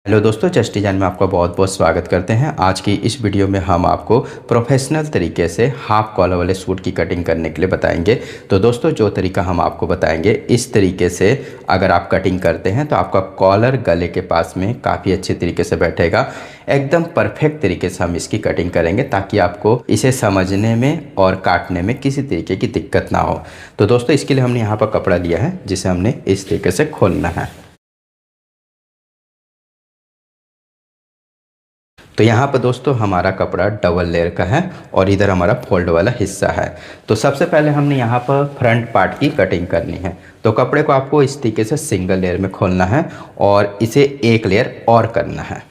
Hello दोस्तों, just design में आपका बहुत बहुत स्वागत करते हैं। आज की इस वीडियो में हम आपको प्रोफेशनल तरीके से हाफ कॉलर वाले सूट की कटिंग करने के लिए बताएंगे। तो दोस्तों, जो तरीका हम आपको बताएंगे इस तरीके से अगर आप कटिंग करते हैं तो आपका कॉलर गले के पास में काफ़ी अच्छे तरीके से बैठेगा। एकदम परफेक्ट तरीके से हम इसकी कटिंग करेंगे ताकि आपको इसे समझने में और काटने में किसी तरीके की दिक्कत ना हो। तो दोस्तों, इसके लिए हमने यहाँ पर कपड़ा लिया है जिसे हमने इस तरीके से खोलना है। तो यहाँ पर दोस्तों हमारा कपड़ा डबल लेयर का है और इधर हमारा फोल्ड वाला हिस्सा है। तो सबसे पहले हमने यहाँ पर फ्रंट पार्ट की कटिंग करनी है। तो कपड़े को आपको इस तरीके से सिंगल लेयर में खोलना है और इसे एक लेयर और करना है।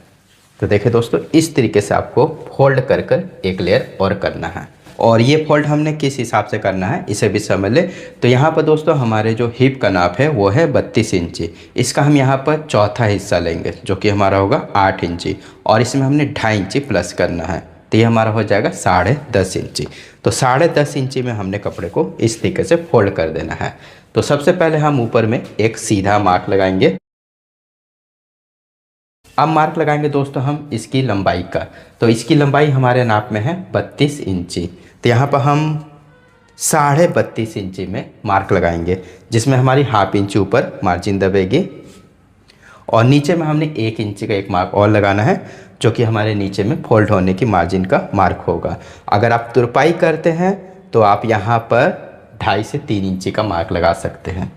तो देखिए दोस्तों, इस तरीके से आपको फोल्ड कर कर एक लेयर और करना है। और ये फोल्ड हमने किस हिसाब से करना है इसे भी समझ ले। तो यहाँ पर दोस्तों हमारे जो हिप का नाप है वो है 32 इंची। इसका हम यहाँ पर चौथा हिस्सा लेंगे जो कि हमारा होगा 8 इंची और इसमें हमने 2.5 इंची प्लस करना है। तो ये हमारा हो जाएगा 10.5 इंची। तो 10.5 इंची में हमने कपड़े को इस तरीके से फोल्ड कर देना है। तो सबसे पहले हम ऊपर में एक सीधा मार्क लगाएंगे। अब मार्क लगाएंगे दोस्तों हम इसकी लंबाई का। तो इसकी लंबाई हमारे नाप में है 32 इंची। तो यहाँ पर हम 32.5 इंची में मार्क लगाएंगे जिसमें हमारी हाफ इंच ऊपर मार्जिन दबेगी और नीचे में हमने 1 इंची का एक मार्क और लगाना है जो कि हमारे नीचे में फोल्ड होने की मार्जिन का मार्क होगा। अगर आप तुरपाई करते हैं तो आप यहाँ पर 2.5 से 3 इंची का मार्क लगा सकते हैं।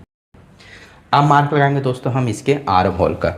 अब मार्क लगाएंगे दोस्तों हम इसके आर्म होल का।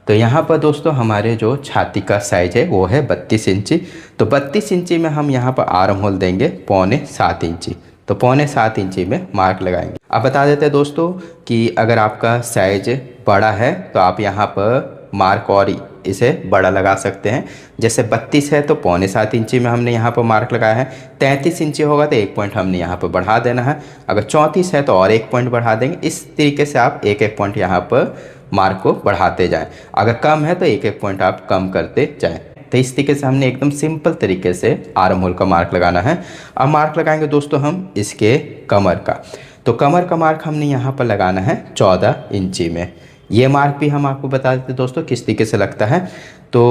तो यहाँ पर दोस्तों हमारे जो छाती का साइज है वो है 32 इंची। तो 32 इंची में हम यहाँ पर आर्म होल देंगे 6.25 इंची। तो 6.25 इंची में मार्क लगाएंगे। अब बता देते हैं दोस्तों कि अगर आपका साइज बड़ा है तो आप यहाँ पर मार्क और इसे बड़ा लगा सकते हैं। जैसे 32 है तो 6.25 इंची में हमने यहाँ पर मार्क लगाया है। 33 इंची होगा तो 1 पॉइंट हमने यहाँ पर बढ़ा देना है। अगर 34 है तो और 1 पॉइंट बढ़ा देंगे। इस तरीके से आप एक एक पॉइंट यहाँ पर मार्क को बढ़ाते जाएं। अगर कम है तो एक एक पॉइंट आप कम करते जाएं। तो इस तरीके से हमने एकदम सिंपल तरीके से आर्म होल का मार्क लगाना है। अब मार्क लगाएंगे दोस्तों हम इसके कमर का। तो कमर का मार्क हमने यहाँ पर लगाना है 14 इंची में। ये मार्क भी हम आपको बता देते दोस्तों किस तरीके से लगता है। तो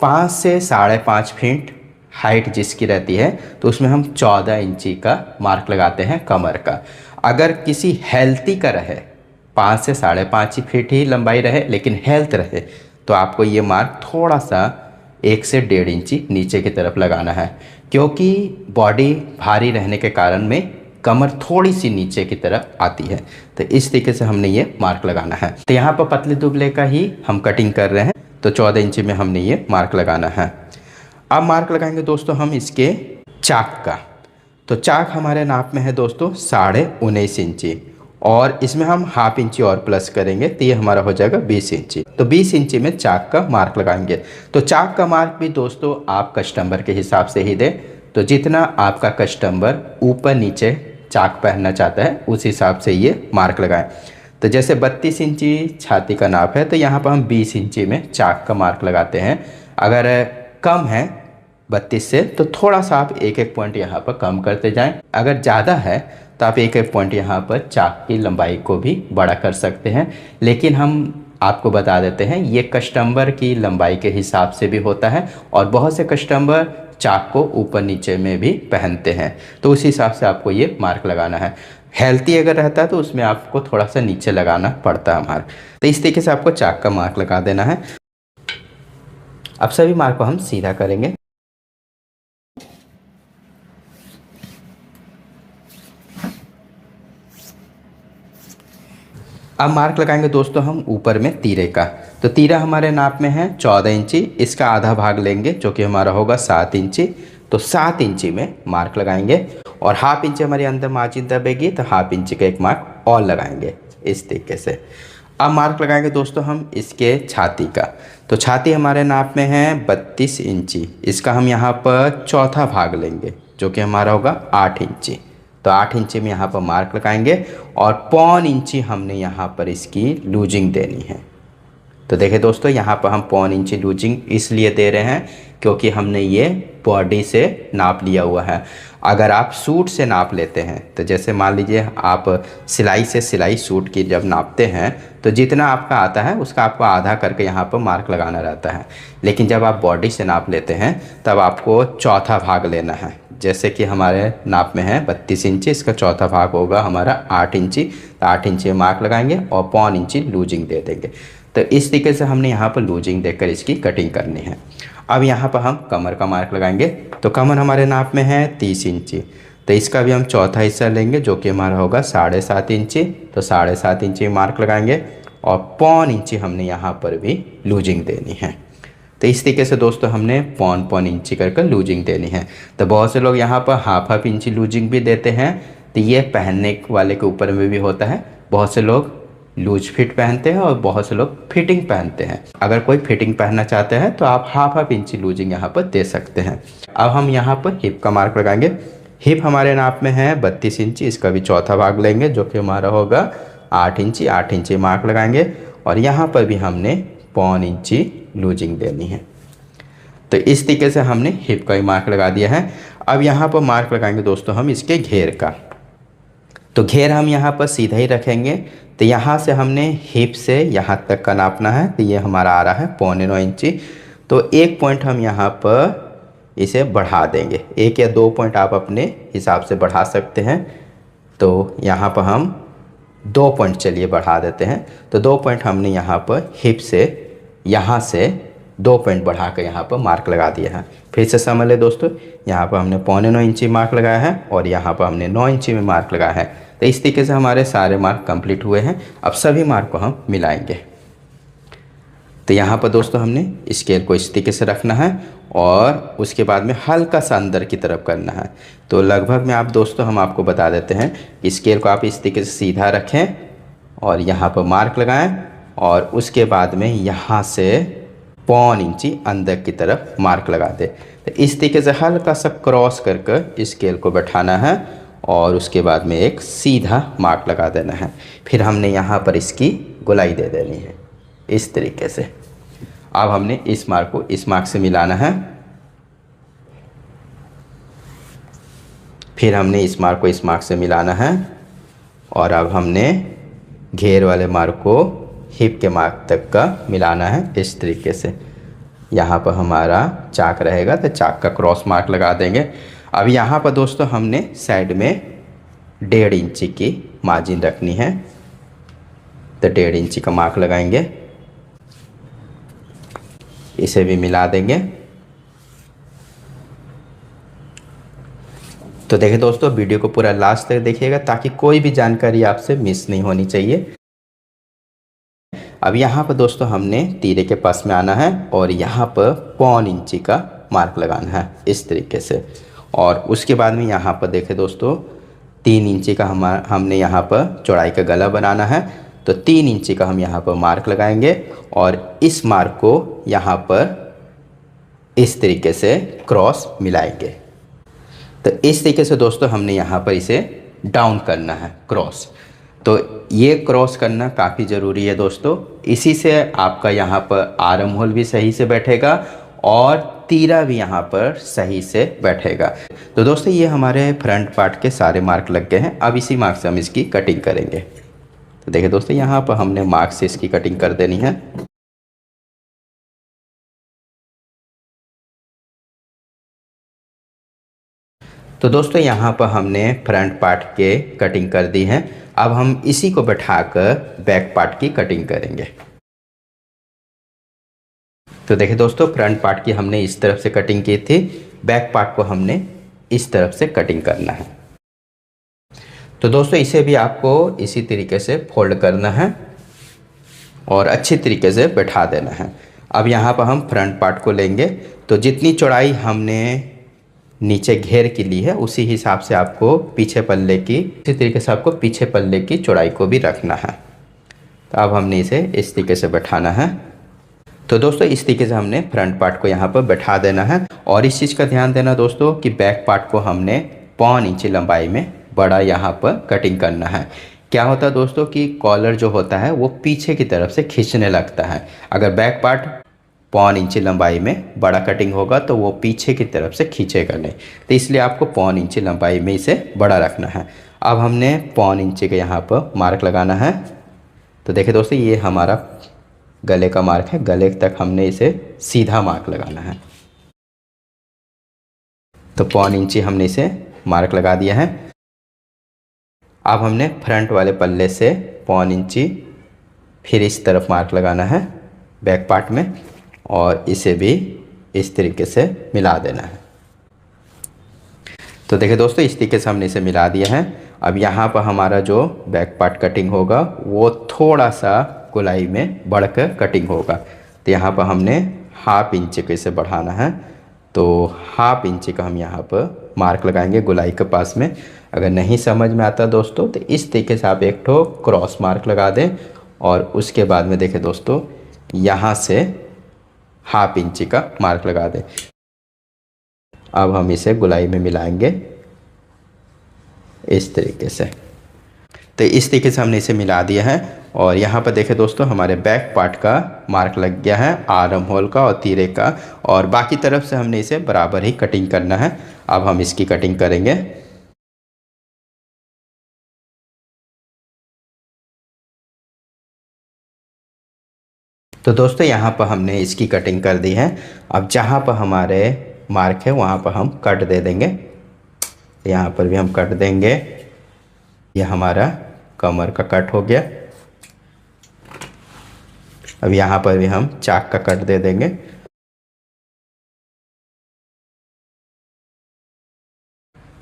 5 से 5.5 फीट हाइट जिसकी रहती है तो उसमें हम 14 इंची का मार्क लगाते हैं कमर का। अगर किसी हेल्थी का रहे 5 से 5.5 फीट ही लंबाई रहे लेकिन हेल्थ रहे तो आपको ये मार्क थोड़ा सा 1 से 1.5 इंची नीचे की तरफ लगाना है, क्योंकि बॉडी भारी रहने के कारण में कमर थोड़ी सी नीचे की तरफ आती है। तो इस तरीके से हमने ये मार्क लगाना है। तो यहाँ पर पतले दुबले का ही हम कटिंग कर रहे हैं। तो 14 इंची में हमने ये मार्क लगाना है। अब मार्क लगाएंगे दोस्तों हम इसके चाक का। तो चाक हमारे नाप में है दोस्तों 19.5 इंची और इसमें हम हाफ इंची और प्लस करेंगे तो ये हमारा हो जाएगा 20 इंची। तो 20 इंची में चाक का मार्क लगाएंगे। तो चाक का मार्क भी दोस्तों आप कस्टमर के हिसाब से ही दें। तो जितना आपका कस्टमर ऊपर नीचे चाक पहनना चाहता है उस हिसाब से ये मार्क लगाएं। तो जैसे 32 इंची छाती का नाप है तो यहाँ पर हम 20 इंची में चाक का मार्क लगाते हैं। अगर कम है 32 से तो थोड़ा सा आप एक एक पॉइंट यहाँ पर कम करते जाएं। अगर ज़्यादा है तो आप एक एक पॉइंट यहाँ पर चाक की लंबाई को भी बड़ा कर सकते हैं। लेकिन हम आपको बता देते हैं ये कस्टमर की लंबाई के हिसाब से भी होता है और बहुत से कस्टमर चाक को ऊपर नीचे में भी पहनते हैं। तो उस हिसाब से आपको ये मार्क लगाना है। हेल्थी अगर रहता है तो उसमें आपको थोड़ा सा नीचे लगाना पड़ता है मार्क। तो इस तरीके से आपको चाक का मार्क लगा देना है। अब सभी मार्क को हम सीधा करेंगे। अब मार्क लगाएंगे दोस्तों हम ऊपर में तीरे का। तो तीरा हमारे नाप में है 14 इंची। इसका आधा भाग लेंगे जो कि हमारा होगा 7 इंची। तो 7 इंची में मार्क लगाएंगे और हाफ इंची हमारे अंदर मार्जिन दबेगी तो हाफ इंची का एक मार्क और लगाएंगे इस तरीके से। अब मार्क लगाएंगे दोस्तों हम इसके छाती का। तो छाती हमारे नाप में है 32 इंची। इसका हम यहाँ पर चौथा भाग लेंगे जो कि हमारा होगा 8 इंची। तो 8 इंची में यहाँ पर मार्क लगाएंगे और 0.25 इंची हमने यहाँ पर इसकी लूजिंग देनी है। तो देखिए दोस्तों, यहाँ पर हम 0.25 इंची लूजिंग इसलिए दे रहे हैं क्योंकि हमने ये बॉडी से नाप लिया हुआ है। अगर आप सूट से नाप लेते हैं तो जैसे मान लीजिए आप सिलाई से सिलाई सूट की जब नापते हैं तो जितना आपका आता है उसका आपको आधा करके यहाँ पर मार्क लगाना रहता है। लेकिन जब आप बॉडी से नाप लेते हैं तब आपको चौथा भाग लेना है। जैसे कि हमारे नाप में है 32 इंची, इसका चौथा भाग होगा हमारा 8 इंची। तो 8 इंची मार्क लगाएंगे और पौन इंची लूजिंग दे देंगे। तो इस तरीके से हमने यहाँ पर लूजिंग देकर इसकी कटिंग करनी है। अब यहाँ पर हम कमर का मार्क लगाएंगे। तो कमर हमारे नाप में है 30 इंची, तो इसका भी हम चौथा हिस्सा लेंगे जो कि हमारा होगा 7.5 इंची। तो 7.5 इंची मार्क लगाएंगे और पौन इंची हमने यहाँ पर भी लूजिंग देनी है। तो इस तरीके से दोस्तों हमने पौन इंची कर लूजिंग देनी है। तो बहुत से लोग यहाँ पर हाफ इंची लूजिंग भी देते हैं। तो ये पहनने वाले के ऊपर में भी होता है। बहुत से लोग लूज फिट पहनते हैं और बहुत से लोग फिटिंग पहनते हैं। अगर कोई फिटिंग पहनना चाहते हैं तो आप हाफ इंची लूजिंग यहाँ पर दे सकते हैं। अब हम यहाँ पर हिप का मार्क लगाएंगे। हिप हमारे नाप में है 32 इंची, इसका भी चौथा भाग लेंगे जो कि हमारा होगा 8 इंची। 8 इंची मार्क लगाएंगे और यहाँ पर भी हमने पौन इंची लूजिंग देनी है। तो इस तरीके से हमने हिप का ही मार्क लगा दिया है। अब यहाँ पर मार्क लगाएंगे दोस्तों हम इसके घेर का। तो घेर हम यहाँ पर सीधा ही रखेंगे। तो यहाँ से हमने हिप से यहाँ तक का नापना है। तो ये हमारा आ रहा है 9.25 इंची। तो 1 पॉइंट हम यहाँ पर इसे बढ़ा देंगे। 1 या 2 पॉइंट आप अपने हिसाब से बढ़ा सकते हैं। तो यहाँ पर हम 2 पॉइंट चलिए बढ़ा देते हैं। तो 2 पॉइंट हमने यहाँ पर हिप से यहाँ से 2 पॉइंट बढ़ा कर यहाँ पर मार्क लगा दिया है। फिर से समझ ले दोस्तों, यहाँ पर हमने 9.25 इंची मार्क लगाया है और यहाँ पर हमने 9 इंची में मार्क लगाया है। तो इस तरीके से हमारे सारे मार्क कंप्लीट हुए हैं। अब सभी मार्क को हम मिलाएंगे। तो यहाँ पर दोस्तों हमने स्केल को इस तरीके से रखना है और उसके बाद में हल्का सा अंदर की तरफ करना है। तो लगभग में आप दोस्तों हम आपको बता देते हैं, स्केल को आप इस तरीके से सीधा रखें और यहाँ पर मार्क लगाएं और उसके बाद में यहाँ से पौन इंची अंदर की तरफ मार्क लगा दे। तो इस तरीके से हल्का सा क्रॉस कर स्केल को बैठाना है और उसके बाद में एक सीधा मार्क लगा देना है। फिर हमने यहाँ पर इसकी गोलाई दे देनी है इस तरीके से। अब हमने इस मार्क को इस मार्क से मिलाना है। फिर हमने इस मार्क को इस मार्क से मिलाना है और अब हमने घेर वाले मार्क को हिप के मार्क तक का मिलाना है इस तरीके से। यहाँ पर हमारा चाक रहेगा तो चाक का क्रॉस मार्क लगा देंगे। अब यहाँ पर दोस्तों हमने साइड में 1.5 इंची की मार्जिन रखनी है। तो 1.5 इंची का मार्क लगाएंगे, इसे भी मिला देंगे। तो देखिए दोस्तों, वीडियो को पूरा लास्ट तक देखिएगा ताकि कोई भी जानकारी आपसे मिस नहीं होनी चाहिए। अब यहाँ पर दोस्तों हमने तीरे के पास में आना है और यहाँ पर पौन इंची का मार्क लगाना है इस तरीके से। और उसके बाद में यहाँ पर देखें दोस्तों 3 इंची का हमने यहाँ पर चौड़ाई का गला बनाना है। तो 3 इंची का हम यहाँ पर मार्क लगाएंगे और इस मार्क को यहाँ पर इस तरीके से क्रॉस मिलाएंगे। तो इस तरीके से दोस्तों हमने यहाँ पर इसे डाउन करना है क्रॉस। तो ये क्रॉस करना काफ़ी ज़रूरी है दोस्तों। इसी से आपका यहाँ पर आर्म होल भी सही से बैठेगा और तीरा भी यहाँ पर सही से बैठेगा। तो दोस्तों ये हमारे फ्रंट पार्ट के सारे मार्क लग गए हैं। अब इसी मार्क से हम इसकी कटिंग करेंगे। तो देखिए दोस्तों, यहाँ पर हमने मार्क से इसकी कटिंग कर देनी है। तो दोस्तों यहाँ पर हमने फ्रंट पार्ट के कटिंग कर दी है। अब हम इसी को बैठाकर बैक पार्ट की कटिंग करेंगे। तो देखिए दोस्तों, फ्रंट पार्ट की हमने इस तरफ से कटिंग की थी, बैक पार्ट को हमने इस तरफ से कटिंग करना है। तो दोस्तों इसे भी आपको इसी तरीके से फोल्ड करना है और अच्छी तरीके से बैठा देना है। अब यहाँ पर हम फ्रंट पार्ट को लेंगे। तो जितनी चौड़ाई हमने नीचे घेर की ली है उसी हिसाब से आपको पीछे पल्ले की इसी तरीके से आपको पीछे पल्ले की चौड़ाई को भी रखना है। तो अब हमने इसे इस तरीके से बैठाना है। तो दोस्तों इस तरीके से हमने फ्रंट पार्ट को यहाँ पर बैठा देना है। और इस चीज़ का ध्यान देना दोस्तों कि बैक पार्ट को हमने पौन इंची लंबाई में बड़ा यहाँ पर कटिंग करना है। क्या होता है दोस्तों कि कॉलर जो होता है वो पीछे की तरफ से खींचने लगता है। अगर बैक पार्ट पौन इंची लंबाई में बड़ा कटिंग होगा तो वो पीछे की तरफ से खींचेगा नहीं, तो इसलिए आपको पौन इंची लंबाई में इसे बड़ा रखना है। अब हमने पौन इंची का यहाँ पर मार्क लगाना है। तो देखिए दोस्तों, ये हमारा गले का मार्क है, गले तक हमने इसे सीधा मार्क लगाना है। तो पौन इंची हमने इसे मार्क लगा दिया है। अब हमने फ्रंट वाले पल्ले से पौन इंची फिर इस तरफ मार्क लगाना है बैक पार्ट में, और इसे भी इस तरीके से मिला देना है। तो देखिए दोस्तों, इस तरीके से हमने इसे मिला दिया है। अब यहाँ पर हमारा जो बैक पार्ट कटिंग होगा वो थोड़ा सा गोलाई में बढ़कर कटिंग होगा। तो यहाँ पर हमने हाफ इंच को इसे बढ़ाना है। तो हाफ इंच का हम यहाँ पर मार्क लगाएंगे गोलाई के पास में। अगर नहीं समझ में आता दोस्तों तो इस तरीके से आप एक ठो क्रॉस मार्क लगा दें, और उसके बाद में देखें दोस्तों, यहाँ से हाफ इंची का मार्क लगा दें। अब हम इसे गोलाई में मिलाएंगे इस तरीके से। तो इस तरीके से हमने इसे मिला दिया है, और यहाँ पर देखें दोस्तों, हमारे बैक पार्ट का मार्क लग गया है, आर्म होल का और तीरे का, और बाकी तरफ से हमने इसे बराबर ही कटिंग करना है। अब हम इसकी कटिंग करेंगे। तो दोस्तों, यहाँ पर हमने इसकी कटिंग कर दी है। अब जहाँ पर हमारे मार्क है वहाँ पर हम कट दे देंगे। यहाँ पर भी हम कट देंगे। यह हमारा कमर का कट हो गया। अब यहाँ पर भी हम चाक का कट दे देंगे।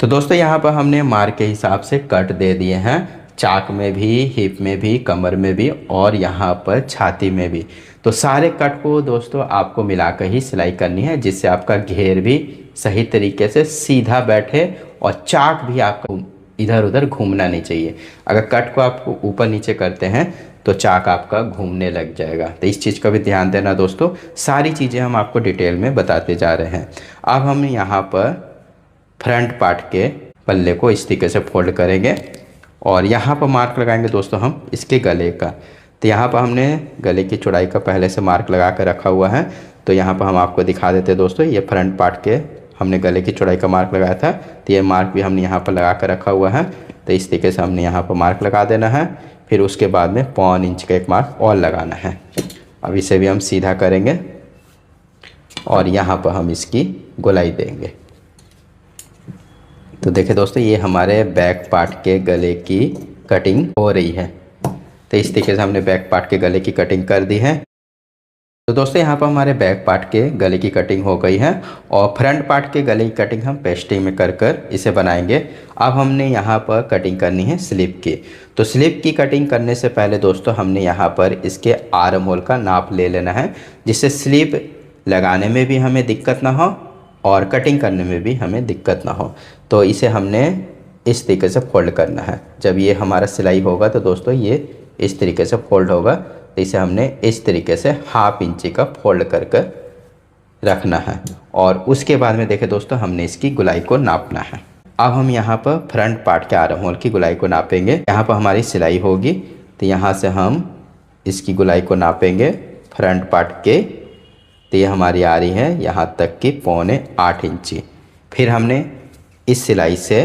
तो दोस्तों, यहाँ पर हमने मार्क के हिसाब से कट दे दिए हैं, चाक में भी, हिप में भी, कमर में भी, और यहाँ पर छाती में भी। तो सारे कट को दोस्तों आपको मिलाकर ही सिलाई करनी है, जिससे आपका घेर भी सही तरीके से सीधा बैठे और चाक भी आपका इधर उधर घूमना नहीं चाहिए। अगर कट को आप ऊपर नीचे करते हैं तो चाक आपका घूमने लग जाएगा। तो इस चीज़ का भी ध्यान देना दोस्तों। सारी चीज़ें हम आपको डिटेल में बताते जा रहे हैं। अब हम यहाँ पर फ्रंट पार्ट के पल्ले को इस तरीके से फोल्ड करेंगे, और यहाँ पर मार्क लगाएंगे दोस्तों हम इसके गले का। तो यहाँ पर हमने गले की चौड़ाई का पहले से मार्क लगा कर रखा हुआ है। तो यहाँ पर हम आपको दिखा देते हैं दोस्तों, ये फ्रंट पार्ट के हमने गले की चौड़ाई का मार्क लगाया था, तो ये मार्क भी हमने यहाँ पर लगा कर रखा हुआ है। तो इस तरीके से हमने यहाँ पर मार्क लगा देना है। फिर उसके बाद में पौन इंच का एक मार्क और लगाना है। अब इसे भी हम सीधा करेंगे, और यहाँ पर हम इसकी गोलाई देंगे। तो देखिए दोस्तों, ये हमारे बैक पार्ट के गले की कटिंग हो रही है। तो इस तरीके से हमने बैक पार्ट के गले की कटिंग कर दी है। तो दोस्तों, यहाँ पर हमारे बैक पार्ट के गले की कटिंग हो गई है, और फ्रंट पार्ट के गले की कटिंग हम पेस्टिंग में कर कर इसे बनाएंगे। अब हमने यहाँ पर कटिंग करनी है स्लीव की। तो स्लीव की कटिंग करने से पहले दोस्तों, हमने यहाँ पर इसके आर्म होल का नाप ले लेना है, जिससे स्लीव लगाने में भी हमें दिक्कत ना हो और कटिंग करने में भी हमें दिक्कत ना हो। तो इसे हमने इस तरीके से फोल्ड करना है। जब ये हमारा सिलाई होगा तो दोस्तों ये इस तरीके से फोल्ड होगा। तो इसे हमने इस तरीके से हाफ इंची का फोल्ड कर कर रखना है, और उसके बाद में देखें दोस्तों, हमने इसकी गोलाई को नापना है। अब हम यहाँ पर फ्रंट पार्ट के आर्म होल की गोलाई को नापेंगे। यहाँ पर हमारी सिलाई होगी, तो यहाँ से हम इसकी गोलाई को नापेंगे फ्रंट पार्ट के। तो ये हमारी आ रही है यहाँ तक की 7.25 इंची। फिर हमने इस सिलाई से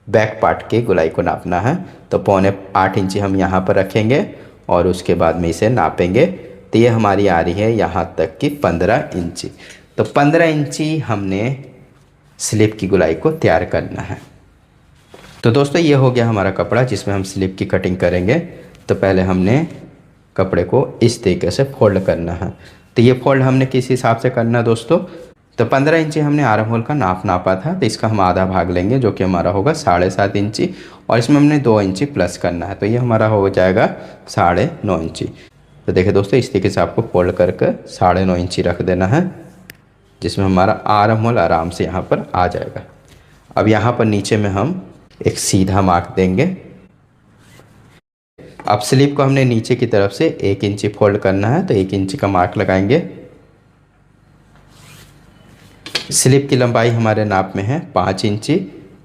बैक पार्ट की गोलाई को नापना है। तो 7.25 इंची हम यहाँ पर रखेंगे, और उसके बाद में इसे नापेंगे। तो ये हमारी आ रही है यहाँ तक की 15 इंची। तो 15 इंची हमने स्लीव की गोलाई को तैयार करना है। तो दोस्तों, ये हो गया हमारा कपड़ा जिसमें हम स्लीव की कटिंग करेंगे। तो पहले हमने कपड़े को इस तरीके से फोल्ड करना है। तो ये फोल्ड हमने किस हिसाब से करना है दोस्तों, तो 15 इंची हमने आर्म होल का नापा था, तो इसका हम आधा भाग लेंगे जो कि हमारा होगा 7.5 इंची, और इसमें हमने 2 इंची प्लस करना है। तो ये हमारा हो जाएगा 9.5 इंची। तो देखिए दोस्तों, इस तरीके से आपको फोल्ड करके 9.5 इंची रख देना है, जिसमें हमारा आर्म होल आराम से यहाँ पर आ जाएगा। अब यहाँ पर नीचे में हम एक सीधा मार्क देंगे। अब स्लीव को हमने नीचे की तरफ से 1 इंची फोल्ड करना है, तो 1 इंची का मार्क लगाएंगे। स्लीव की लंबाई हमारे नाप में है 5 इंची,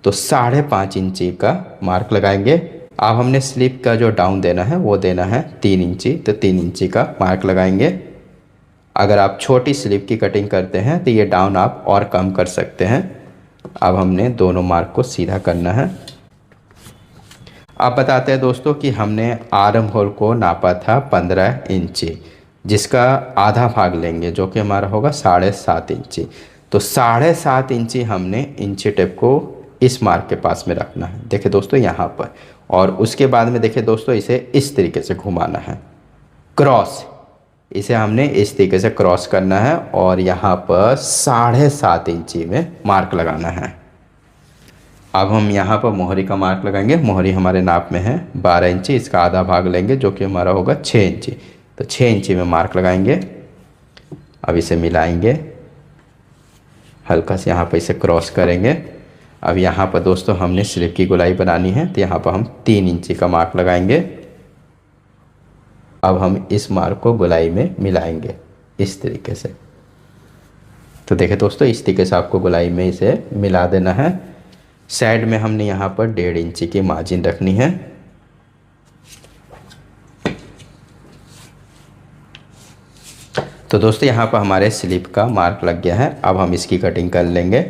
तो 5.5 इंची का मार्क लगाएंगे। अब हमने स्लीव का जो डाउन देना है वो देना है 3 इंची, तो 3 इंची का मार्क लगाएंगे। अगर आप छोटी स्लीव की कटिंग करते हैं तो ये डाउन आप और कम कर सकते हैं। अब हमने दोनों मार्क को सीधा करना है। अब बताते हैं दोस्तों कि हमने आर्म होल को नापा था 15 इंची, जिसका आधा भाग लेंगे जो कि हमारा होगा 7.5 इंची। तो 7.5 इंची हमने इंची टेप को इस मार्क के पास में रखना है, देखिए दोस्तों यहाँ पर। और उसके बाद में देखिए दोस्तों इसे इस तरीके से घुमाना है, क्रॉस, इसे हमने इस तरीके से क्रॉस करना है और यहाँ पर 7.5 इंची में मार्क लगाना है। अब हम यहाँ पर मोहरी का मार्क लगाएंगे। मोहरी हमारे नाप में है 12 इंची, इसका आधा भाग लेंगे जो कि हमारा होगा 6 इंची। तो 6 इंची में मार्क लगाएंगे। अब इसे मिलाएंगे, हल्का से यहाँ पर इसे क्रॉस करेंगे। अब यहाँ पर दोस्तों हमने स्लीव की गोलाई बनानी है, तो यहाँ पर हम 3 इंची का मार्क लगाएंगे। अब हम इस मार्क को गोलाई में मिलाएंगे इस तरीके से। तो देखिए दोस्तों इस तरीके से आपको गोलाई में इसे मिला देना है। साइड में हमने यहाँ पर 1.5 इंची की मार्जिन रखनी है। तो दोस्तों यहाँ पर हमारे स्लीव का मार्क लग गया है। अब हम इसकी कटिंग कर लेंगे।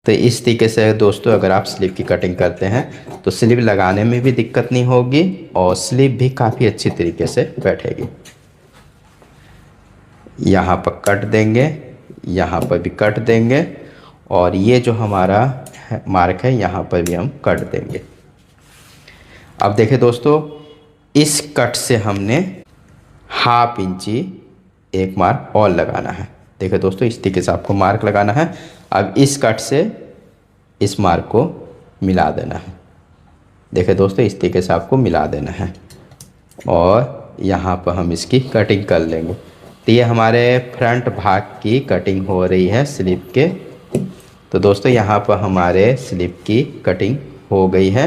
तो इस तरीके से दोस्तों अगर आप स्लीव की कटिंग करते हैं तो स्लीव लगाने में भी दिक्कत नहीं होगी और स्लीव भी काफ़ी अच्छी तरीके से बैठेगी। यहाँ पर कट देंगे, यहाँ पर भी कट देंगे और ये जो हमारा मार्क है यहाँ पर भी हम कट देंगे। अब देखिए दोस्तों इस कट से हमने 1/2 इंची एक मार्क और लगाना है। देखिए दोस्तों इस तरीके से आपको मार्क लगाना है। अब इस कट से इस मार्क को मिला देना है। देखिए दोस्तों इस तरीके से आपको मिला देना है और यहाँ पर हम इसकी कटिंग कर लेंगे। तो ये हमारे फ्रंट भाग की कटिंग हो रही है स्लीव के। तो दोस्तों यहाँ पर हमारे स्लीव की कटिंग हो गई है।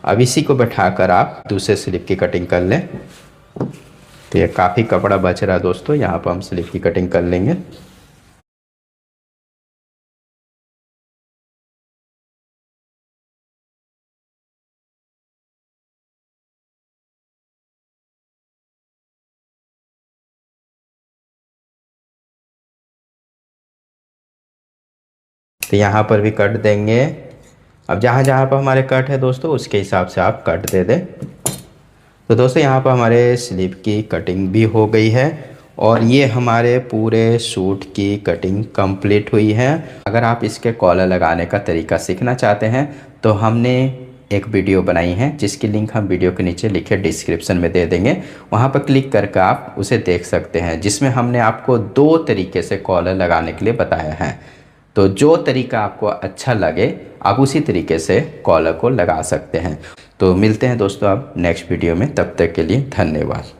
अब इसी को बैठाकर आप दूसरे स्लीव की कटिंग कर लें। तो ये काफ़ी कपड़ा बच रहा है दोस्तों, यहाँ पर हम स्लीव की कटिंग कर लेंगे। तो यहाँ पर भी कट देंगे। अब जहाँ जहाँ पर हमारे कट है दोस्तों उसके हिसाब से आप कट दे दें। तो दोस्तों यहाँ पर हमारे स्लीव की कटिंग भी हो गई है और ये हमारे पूरे सूट की कटिंग कंप्लीट हुई है। अगर आप इसके कॉलर लगाने का तरीका सीखना चाहते हैं तो हमने एक वीडियो बनाई है जिसकी लिंक हम वीडियो के नीचे लिखे डिस्क्रिप्शन में दे देंगे। वहाँ पर क्लिक करके आप उसे देख सकते हैं, जिसमें हमने आपको 2 तरीके से कॉलर लगाने के लिए बताया है। तो जो तरीका आपको अच्छा लगे आप उसी तरीके से कॉलर को लगा सकते हैं। तो मिलते हैं दोस्तों अब नेक्स्ट वीडियो में, तब तक के लिए धन्यवाद।